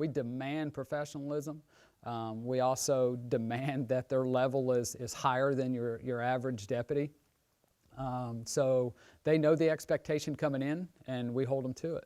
We demand professionalism. We also demand that their level is higher than your average deputy. So they know the expectation coming in, and we hold them to it.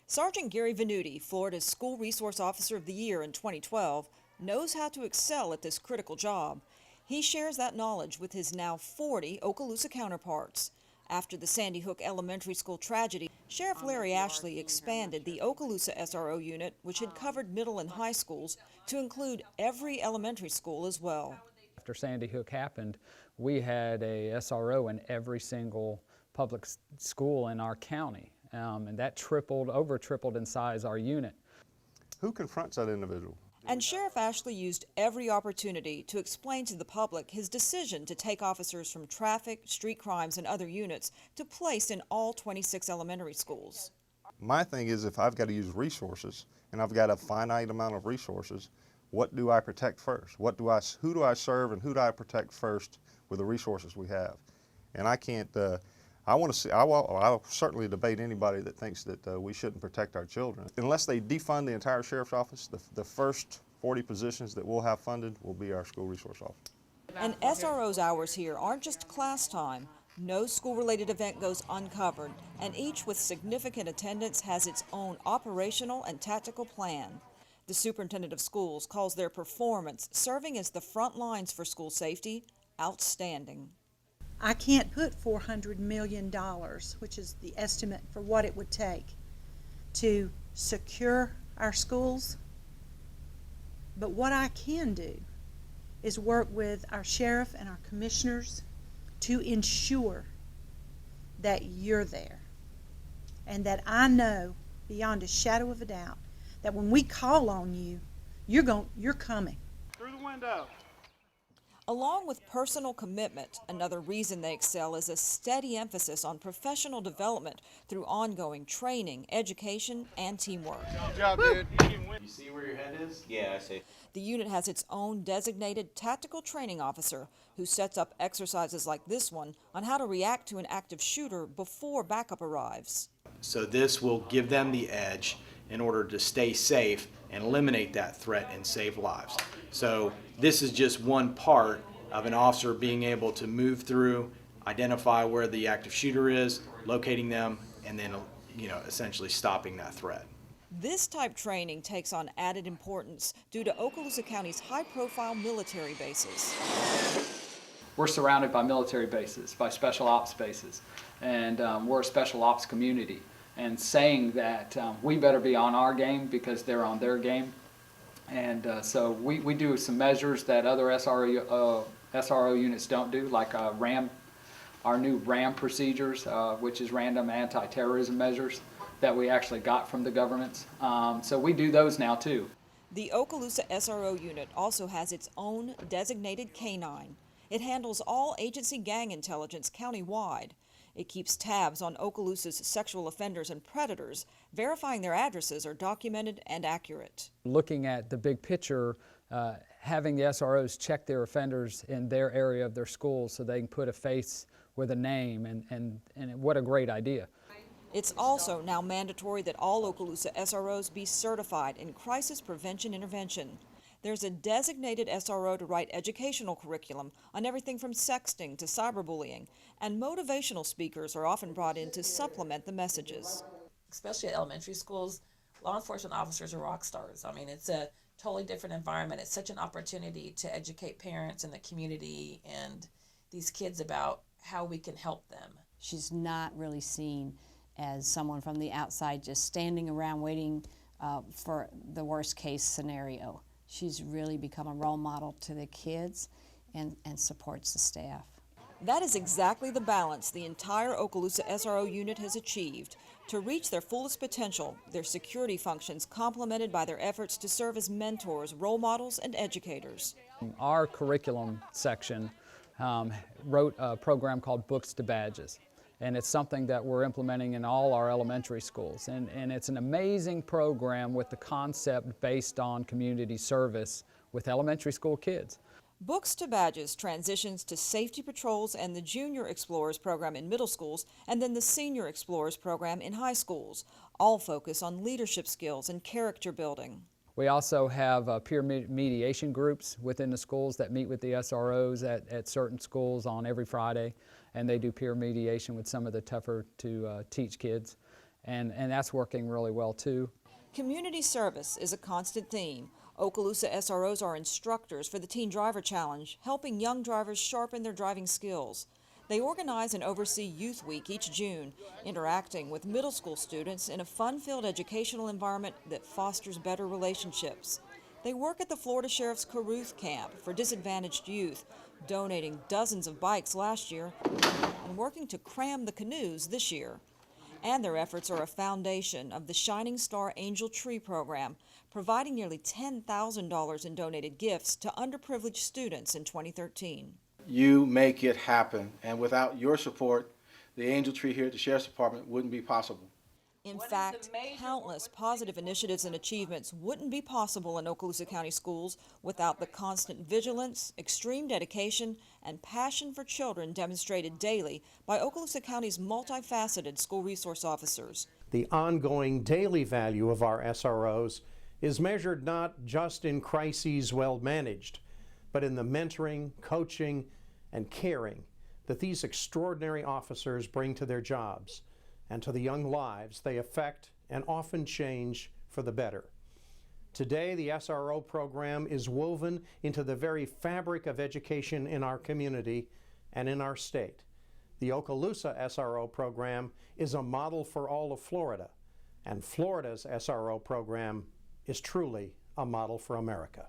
Sergeant Gary Venuti, Florida's School Resource Officer of the Year in 2012, knows how to excel at this critical job. He shares that knowledge with his now 40 Okaloosa counterparts. After the Sandy Hook Elementary School tragedy, Sheriff Larry Ashley expanded the Okaloosa SRO unit, which had covered middle and high schools, to include every elementary school as well. After Sandy Hook happened, we had a SRO in every single public school in our county. And that over tripled in size our unit. Who confronts that individual? And Sheriff Ashley used every opportunity to explain to the public his decision to take officers from traffic, street crimes, and other units to place in all 26 elementary schools. My thing is, if I've got to use resources and I've got a finite amount of resources, what do I protect first? Who do I serve and who do I protect first with the resources we have? And I can't. I'll certainly debate anybody that thinks that we shouldn't protect our children. Unless they defund the entire sheriff's office, the first 40 positions that we'll have funded will be our school resource office. And SRO's hours here aren't just class time. No school-related event goes uncovered, and each with significant attendance has its own operational and tactical plan. The superintendent of schools calls their performance, serving as the front lines for school safety, outstanding. I can't put $400 million, which is the estimate for what it would take to secure our schools. But what I can do is work with our sheriff and our commissioners to ensure that you're there and that I know beyond a shadow of a doubt that when we call on you, you're coming. Through the window. Along with personal commitment, another reason they excel is a steady emphasis on professional development through ongoing training, education, and teamwork. Good job, dude. You see where your head is? Yeah, I see. The unit has its own designated tactical training officer who sets up exercises like this one on how to react to an active shooter before backup arrives. So this will give them the edge in order to stay safe and eliminate that threat and save lives. So this is just one part of an officer being able to move through, identify where the active shooter is, locating them, and then essentially stopping that threat. This type training takes on added importance due to Okaloosa County's high-profile military bases. We're surrounded by military bases, by special ops bases, and we're a special ops community. And saying that we better be on our game because they're on their game. And so we do some measures that other SRO units don't do, like our new RAM procedures, which is random anti-terrorism measures that we actually got from the governments. So we do those now too. The Okaloosa SRO unit also has its own designated K-9. It handles all agency gang intelligence countywide. It keeps tabs on Okaloosa's sexual offenders and predators, verifying their addresses are documented and accurate. Looking at the big picture, having the SROs check their offenders in their area of their schools so they can put a face with a name, and what a great idea. It's also now mandatory that all Okaloosa SROs be certified in crisis prevention intervention. There's a designated SRO to write educational curriculum on everything from sexting to cyberbullying, and motivational speakers are often brought in to supplement the messages. Especially at elementary schools, law enforcement officers are rock stars. I mean, it's a totally different environment. It's such an opportunity to educate parents and the community and these kids about how we can help them. She's not really seen as someone from the outside just standing around waiting for the worst case scenario. She's really become a role model to the kids and supports the staff. That is exactly the balance the entire Okaloosa SRO unit has achieved. To reach their fullest potential, their security functions complemented by their efforts to serve as mentors, role models, and educators. Our curriculum section wrote a program called Books to Badges. And it's something that we're implementing in all our elementary schools. And it's an amazing program with the concept based on community service with elementary school kids. Books to Badges transitions to Safety Patrols and the Junior Explorers program in middle schools, and then the Senior Explorers program in high schools. All focus on leadership skills and character building. We also have peer mediation groups within the schools that meet with the SROs at certain schools on every Friday, and they do peer mediation with some of the tougher to teach kids, and that's working really well too. Community service is a constant theme. Okaloosa SROs are instructors for the Teen Driver Challenge, helping young drivers sharpen their driving skills. They organize and oversee Youth Week each June, interacting with middle school students in a fun-filled educational environment that fosters better relationships. They work at the Florida Sheriff's Caruth Camp for disadvantaged youth, donating dozens of bikes last year and working to cram the canoes this year. And their efforts are a foundation of the Shining Star Angel Tree program, providing nearly $10,000 in donated gifts to underprivileged students in 2013. You make it happen, and without your support, the Angel Tree here at the Sheriff's Department wouldn't be possible. In fact, countless positive initiatives and achievements wouldn't be possible in Okaloosa County schools without the constant vigilance, extreme dedication, and passion for children demonstrated daily by Okaloosa County's multifaceted school resource officers. The ongoing daily value of our SROs is measured not just in crises well managed, but in the mentoring, coaching, and caring that these extraordinary officers bring to their jobs and to the young lives they affect and often change for the better. Today, the SRO program is woven into the very fabric of education in our community and in our state. The Okaloosa SRO program is a model for all of Florida, and Florida's SRO program is truly a model for America.